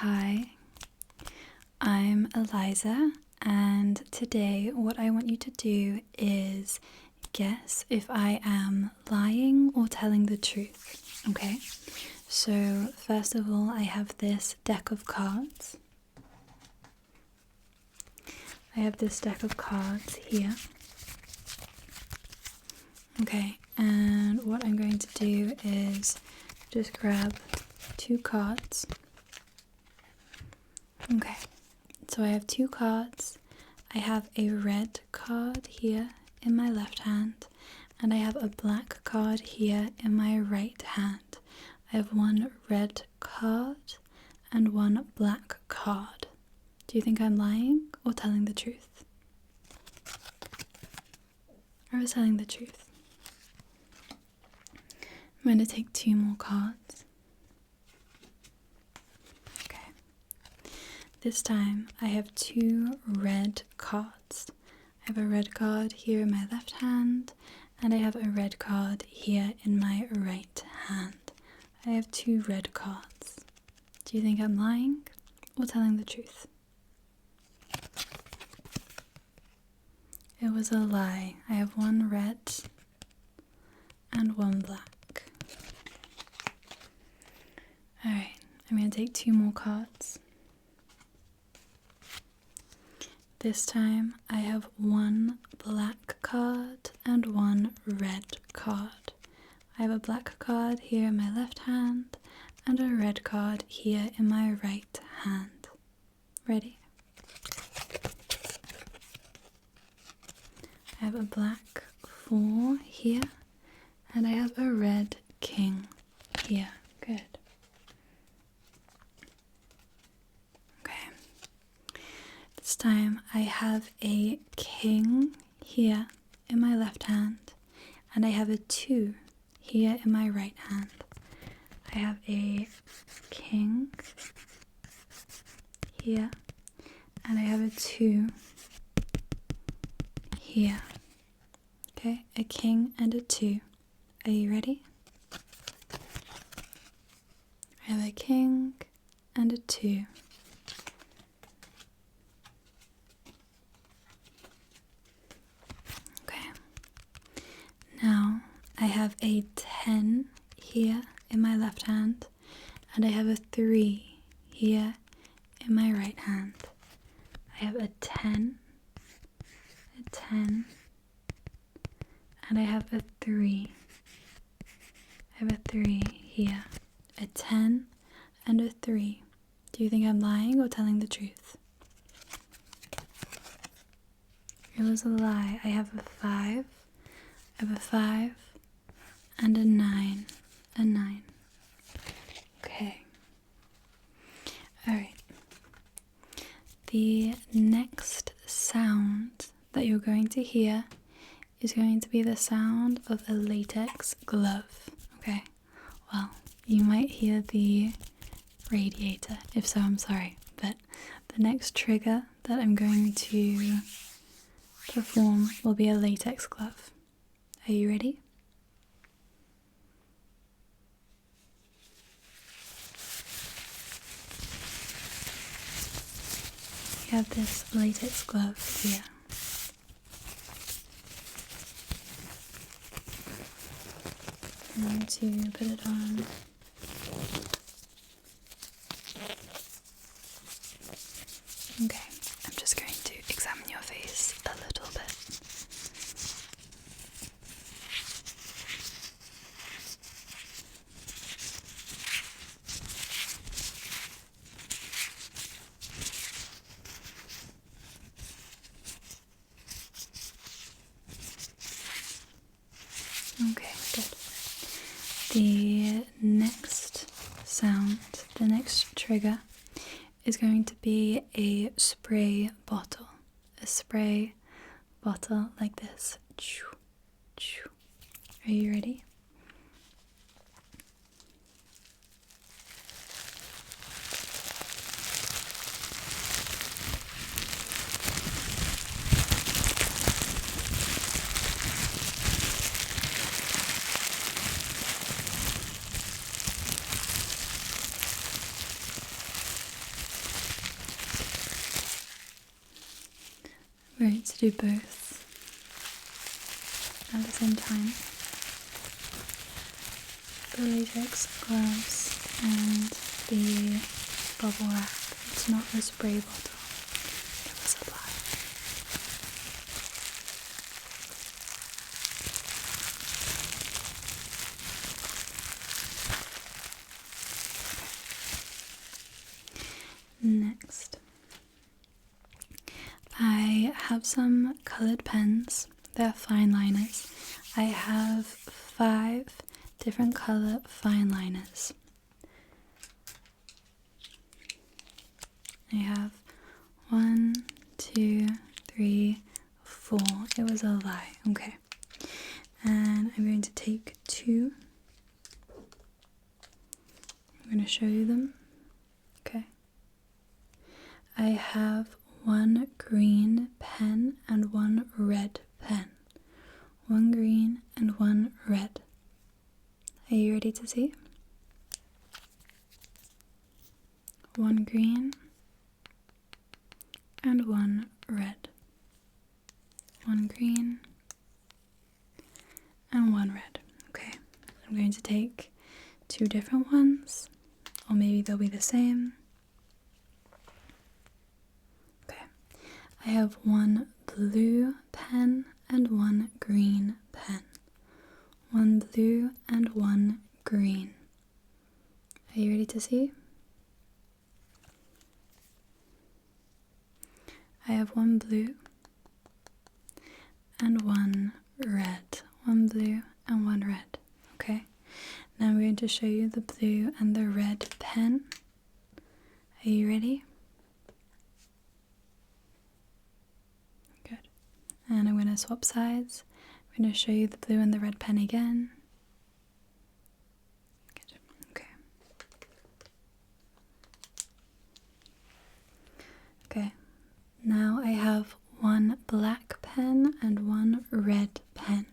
Hi, I'm Eliza, and today what I want you to do is guess if I am lying or telling the truth, okay? So first of all, I have this deck of cards. I have this deck of cards here. Okay, and what I'm going to do is just grab two cards. Okay, so I have two cards. I have a red card here in my left hand, and I have a black card here in my right hand. I have one red card and one black card. Do you think I'm lying or telling the truth? I was telling the truth. I'm going to take two more cards. Okay. This time I have two red cards. I have a red card here in my left hand, and I have a red card here in my right hand. I have two red cards. Do you think I'm lying or telling the truth? It was a lie. I have one red and one black. Alright, I'm going to take two more cards. This time I have one black card and one red card. I have a black card here in my left hand and a red card here in my right hand. Ready? I have a black 4 here, and I have a red king here. Good. Okay. This time I have a king here in my left hand, and I have a 2 here in my right hand. I have a king here, and I have a 2 here. Okay, a king and a 2. Are you ready? I have a king and a 2. Okay. Now I have a 10 here in my left hand, and I have a 3 here in my right hand. I have a 10, and I have a 3. I have a 3 here, a 10 and a 3. Do you think I'm lying or telling the truth? It was a lie. I have a 5, I have a 5 and a 9, a 9. Okay. Alright. The next sound that you're going to hear is going to be the sound of a latex glove. Okay, well, you might hear the radiator. If so, I'm sorry, but the next trigger that I'm going to perform will be a latex glove. Are you ready? We have this latex glove here. I'm going to put it on. Okay, I'm just going to examine your face a little bit. Okay, good. The next sound, the next trigger is going to be a spray bottle. A spray bottle like this. Are you ready? we're going to do both at the same time. The latex gloves and the bubble wrap. It's not a spray bottle, it was a lie. Next, I have some colored pens. They're fine liners. I have 5 different color fine liners. I have 1, 2, 3, 4. It was a lie. Okay. And I'm going to take 2. I'm going to show you them. Okay. I have 1 green pen and 1 red pen. 1 green and 1 red. Are you ready to see? 1 green and 1 red. 1 green and 1 red. Okay, I'm going to take 2 different ones, or maybe they'll be the same. Okay, I have 1 blue pen and 1 green pen. 1 blue and 1 green. Are you ready to see? I have 1 blue and 1 red. 1 blue and 1 red. Okay, now I'm going to show you the blue and the red pen. Are you ready? Good. And I'm going to swap sides. I'm going to show you the blue and the red pen again. Good. Okay. Okay. Now I have 1 black pen and 1 red pen.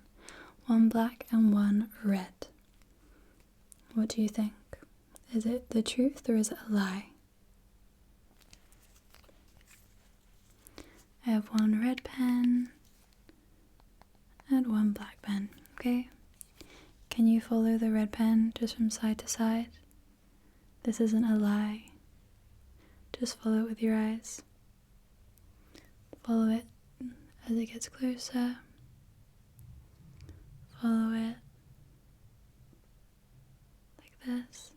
1 black and 1 red. What do you think? Is it the truth or is it a lie? I have 1 red pen and 1 black pen, okay? Can you follow the red pen just from side to side? This isn't a lie. Just follow it with your eyes. Follow it as it gets closer. Follow it like this.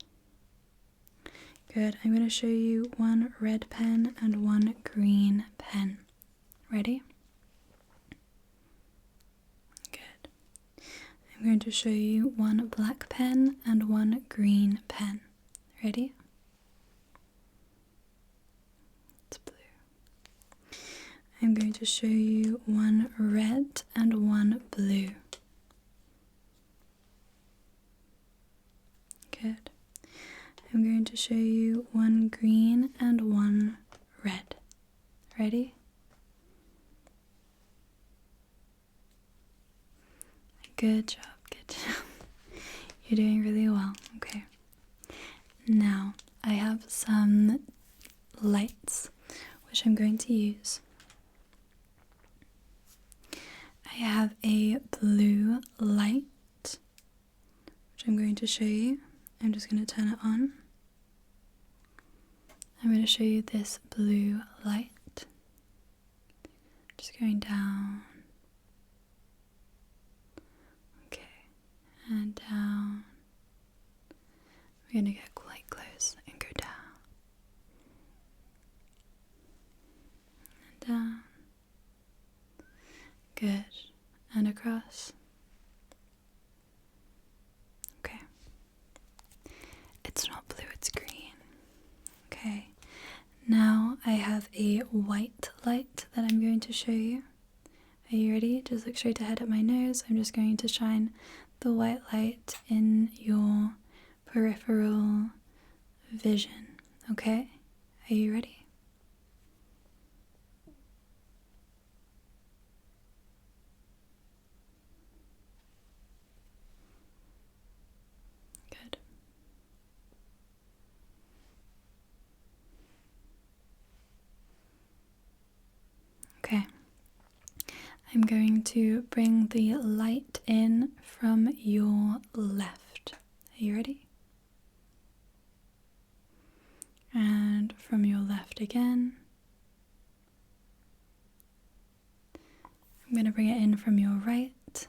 Good. I'm going to show you 1 red pen and 1 green pen. Ready? Good. I'm going to show you 1 black pen and 1 green pen. Ready? It's blue. I'm going to show you 1 red and 1 blue. Good. I'm going to show you 1 green and 1 red. Ready? Good job, good job. You're doing really well. Okay. Now, I have some lights which I'm going to use. I have a blue light which I'm going to show you. I'm just going to turn it on. I'm going to show you this blue light. Just going down. Okay. And down. We're going to get quite close and go down. And down. Good. And across. Okay. It's not blue, it's green. Okay. Now I have a white light that I'm going to show you. Are you ready? Just look straight ahead at my nose. I'm just going to shine the white light in your peripheral vision. Okay? Are you ready? Good. Okay. I'm going to bring the light in from your left. Are you ready? And from your left again. I'm going to bring it in from your right.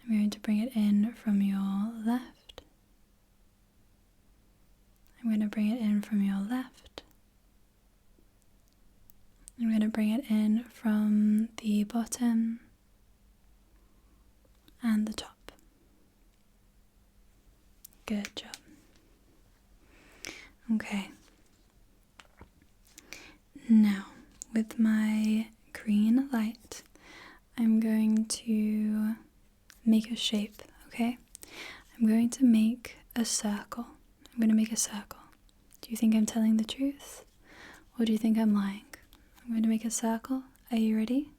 I'm going to bring it in from your left. I'm going to bring it in from your left. I'm going to bring it in from the bottom and the top. Good job. Okay. Now, with my green light, I'm going to make a shape, okay? I'm going to make a circle. I'm going to make a circle. Do you think I'm telling the truth? Or do you think I'm lying? I'm going to make a circle. Are you ready?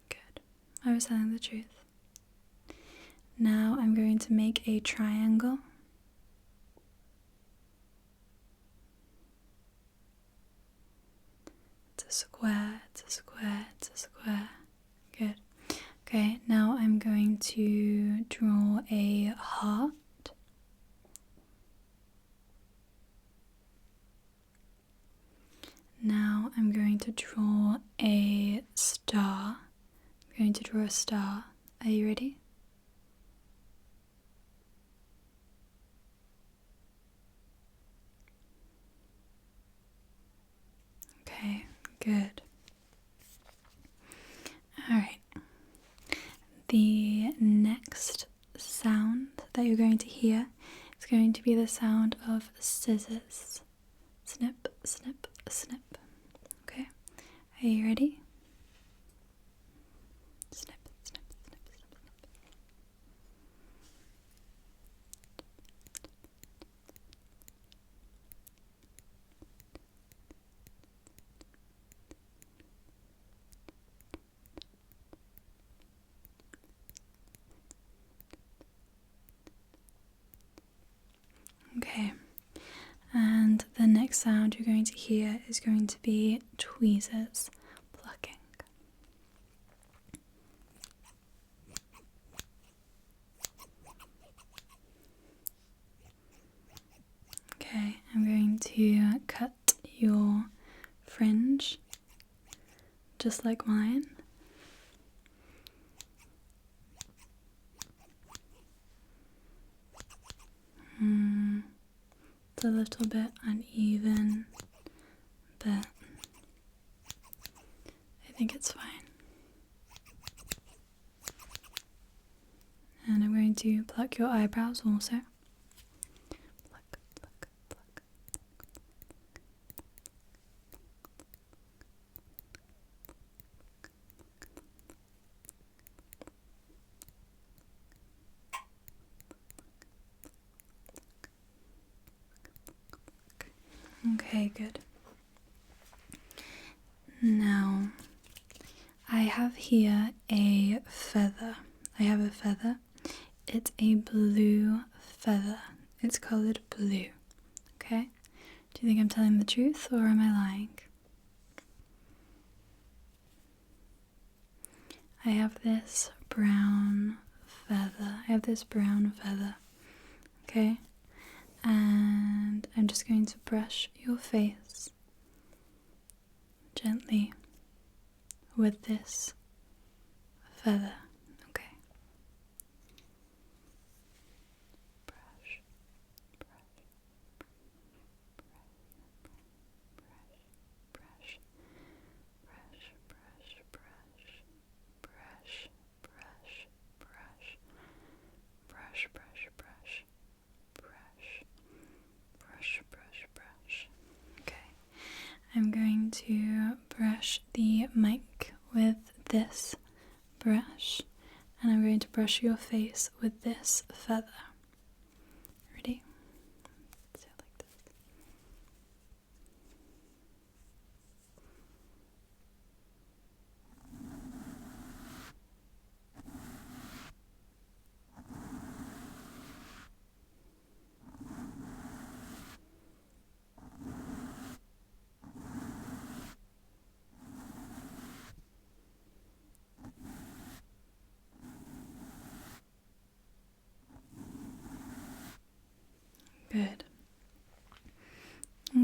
Good. I was telling the truth. Now I'm going to make a triangle. It's a square, it's a square, it's a square. Good. Okay, now I'm going to draw a heart. Now I'm going to draw a star. I'm going to draw a star. Are you ready? Okay, good. Alright. The next sound that you're going to hear is going to be the sound of scissors. Snip, snip, snip. Okay, are you ready? Snip, snip, snip, snip, snip. Okay, and the next sound you're going to hear is going to be tweezers plucking. Okay, I'm going to cut your fringe just like mine. It's a little bit uneven, but I think it's fine. And I'm going to pluck your eyebrows also. Pluck, pluck, pluck. Okay, good. Now, I have here a feather. I have a feather. It's a blue feather. It's colored blue. Okay? Do you think I'm telling the truth or am I lying? I have this brown feather. Okay? And I'm just going to brush your face gently with this feather. Okay? Brush, brush, brush, brush, brush, brush, brush, brush, brush, brush, brush, brush, brush, brush, brush, brush. Okay, I'm going to brush the mic with this brush, and I'm going to brush your face with this feather. Ready? So like this.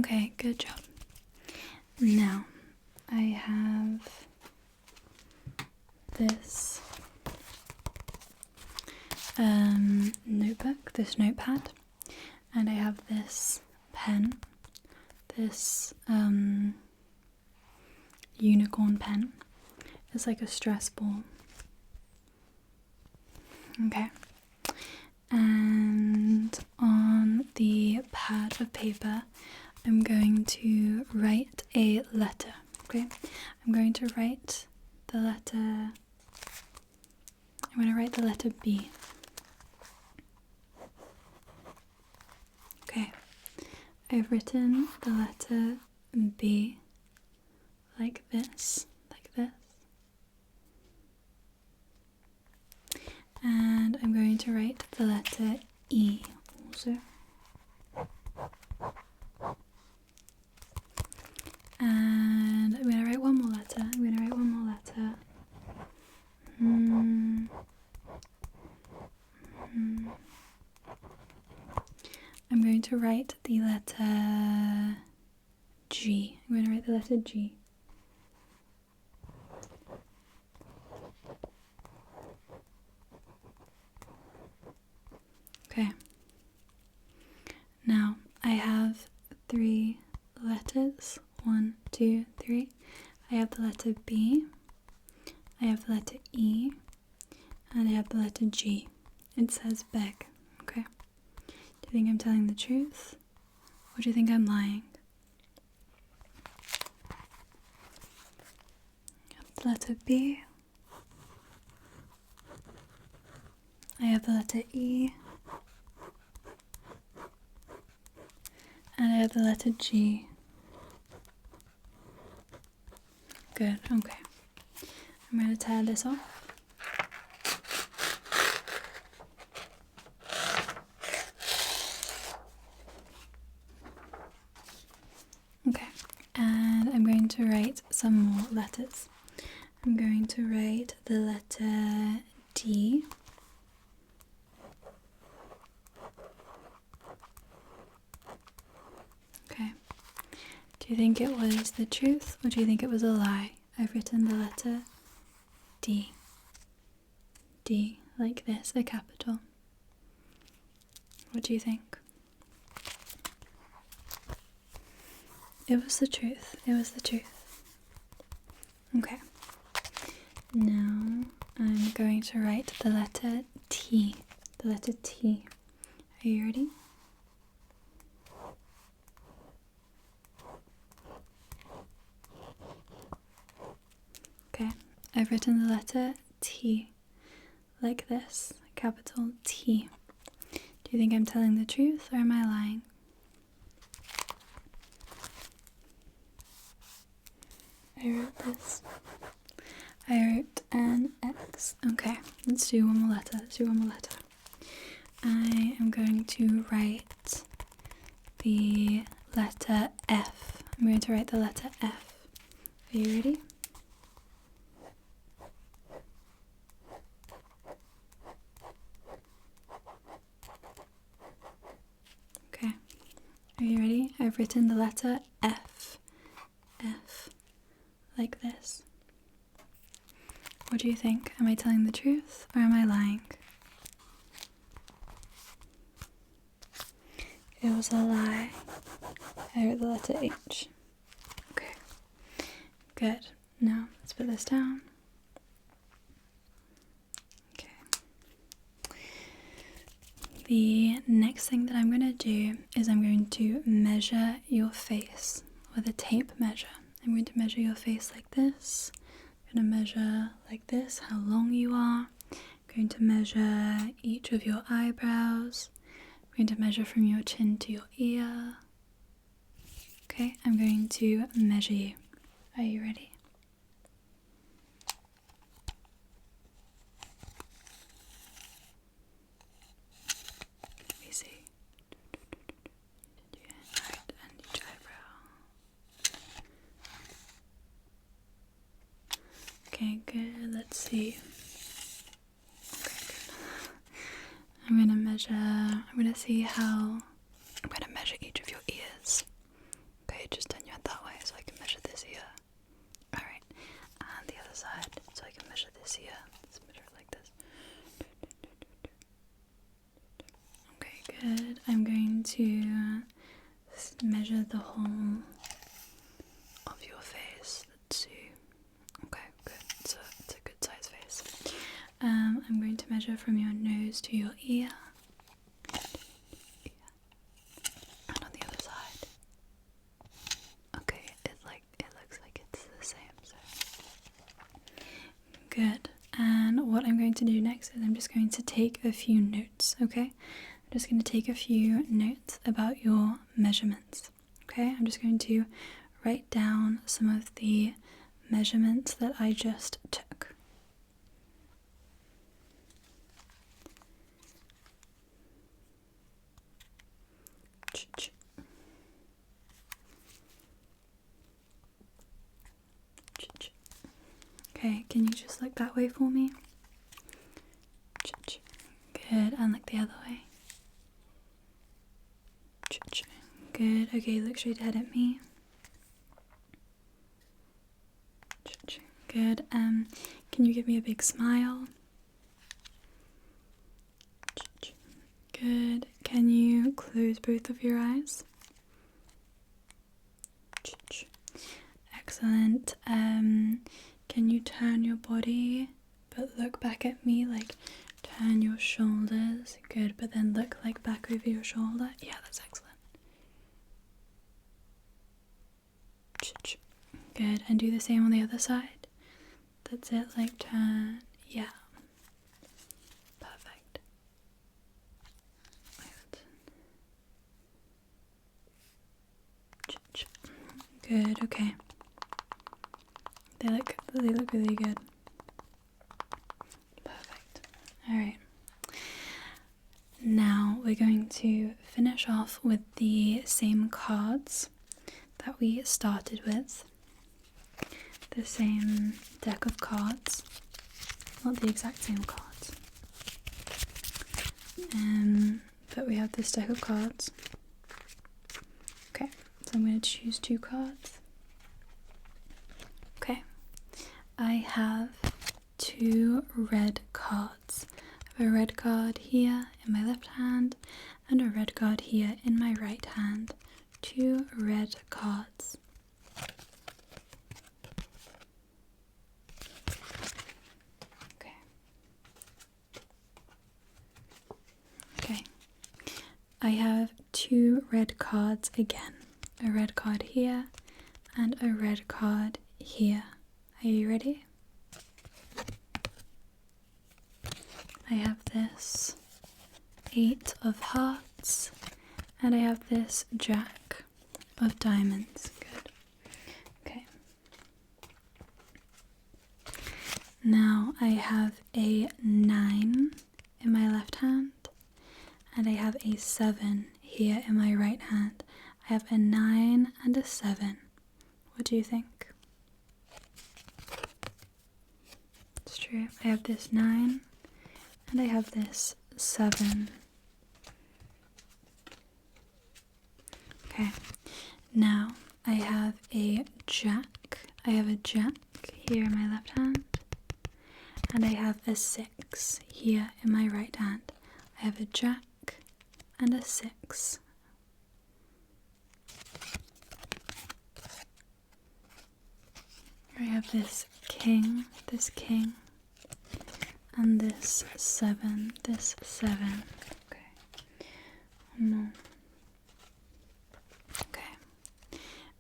Okay, good job. Now, I have this notebook, this notepad, and I have this pen, this unicorn pen. It's like a stress ball. Okay. And on the pad of paper, I'm going to write a letter. Okay. I'm going to write the letter. I'm going to write the letter B. Okay. I've written the letter B like this. And I'm going to write the letter E also. And I'm going to write one more letter. I'm going to write the letter G. I'm going to write the letter G. Okay. Now I have 3 letters. 1, 2, 3. I have the letter B. I have the letter E. And I have the letter G. It says beg. Okay. Do you think I'm telling the truth? Or do you think I'm lying? I have the letter B. I have the letter E. And I have the letter G. Good, okay. I'm going to tear this off. Okay, and I'm going to write some more letters. I'm going to write the letter D. Okay. Do you think it was the truth or do you think it was a lie? I've written the letter D. D, like this, a capital. What do you think? It was the truth. Okay. Now I'm going to write the letter T. Are you ready? Okay, I've written the letter T like this, capital T. Do you think I'm telling the truth or am I lying? I wrote this. I wrote an X. Okay, let's do one more letter. I am going to write the letter F. I'm going to write the letter F. Are you ready? Okay. Are you ready? I've written the letter F. F. Like this. What do you think? Am I telling the truth or am I lying? It was a lie. I wrote the letter H. Okay. Good. Now, let's put this down. Okay. The next thing that I'm going to do is I'm going to measure your face with a tape measure. I'm going to measure your face like this. I'm going to measure like this how long you are. I'm going to measure each of your eyebrows. I'm going to measure from your chin to your ear. Okay, I'm going to measure you. Are you ready? Let me see. Right, and each eyebrow. Okay, good. Let's see. Okay, good. I'm gonna measure. I'm gonna see how. I'm gonna measure each of your ears. here. Let's measure it like this. Okay, good. I'm going to measure the whole of your face. Let's see. Okay, good. It's a good size face. I'm going to measure from your nose to your ear. And on the other side. Okay, it looks like it's the same, so good. And what I'm going to do next is I'm just going to take a few notes, okay? I'm just going to take a few notes about your measurements, okay? I'm just going to write down some of the measurements that I just took. Okay, can you just look that way for me? Good, and look the other way. Good, okay, look straight ahead at me. Good, can you give me a big smile? Good, can you close both of your eyes? Excellent, can you turn your body but look back at me, like turn your shoulders? Good, but then look like back over your shoulder. Yeah, that's excellent. Good, and do the same on the other side. That's it, like turn. Yeah, perfect. Good, okay. They look really good. Perfect. Alright. Now we're going to finish off with the same cards that we started with. The same deck of cards. Not the exact same cards. But we have this deck of cards. Okay, so I'm going to choose 2 cards. Okay, I have 2 red cards. I have a red card here in my left hand and a red card here in my right hand. 2 red cards. Okay. I have 2 red cards again. A red card here and a red card here. Are you ready? I have this 8 of hearts and I have this jack of diamonds. Good. Okay. Now I have a 9 in my left hand and I have a 7 here in my right hand. I have a 9 and a 7. What do you think? It's true. I have this 9 and I have this 7. Okay. Now I have a jack. I have a jack here in my left hand and I have a 6 here in my right hand. I have a jack and a 6. I have this king, and this 7, Okay. No. Okay.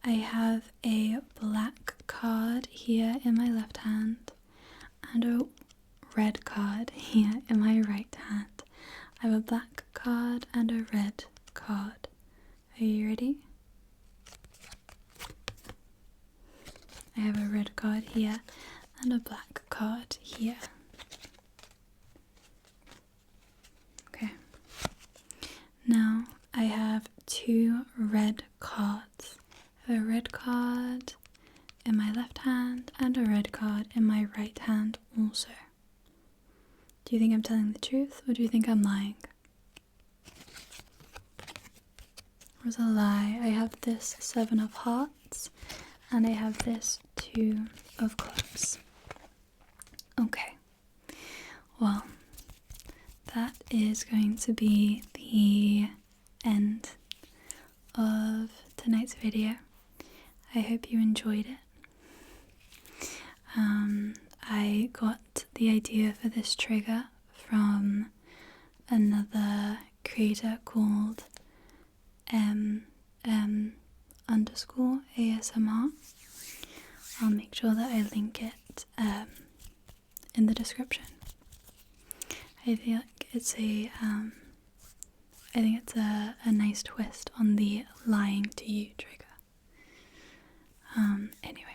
I have a black card here in my left hand and a red card here in my right hand. I have a black card and a red card. Are you ready? I have a red card here and a black card here. Okay. Now I have 2 red cards. I have a red card in my left hand and a red card in my right hand also. Do you think I'm telling the truth or do you think I'm lying? It was a lie. I have this 7 of hearts and I have this 2 of clubs. Okay, well, that is going to be the end of tonight's video. I hope you enjoyed it. I got the idea for this trigger from another creator called underscore ASMR. I'll make sure that I link it in the description. I feel like it's a nice twist on the lying to you trigger. Anyway,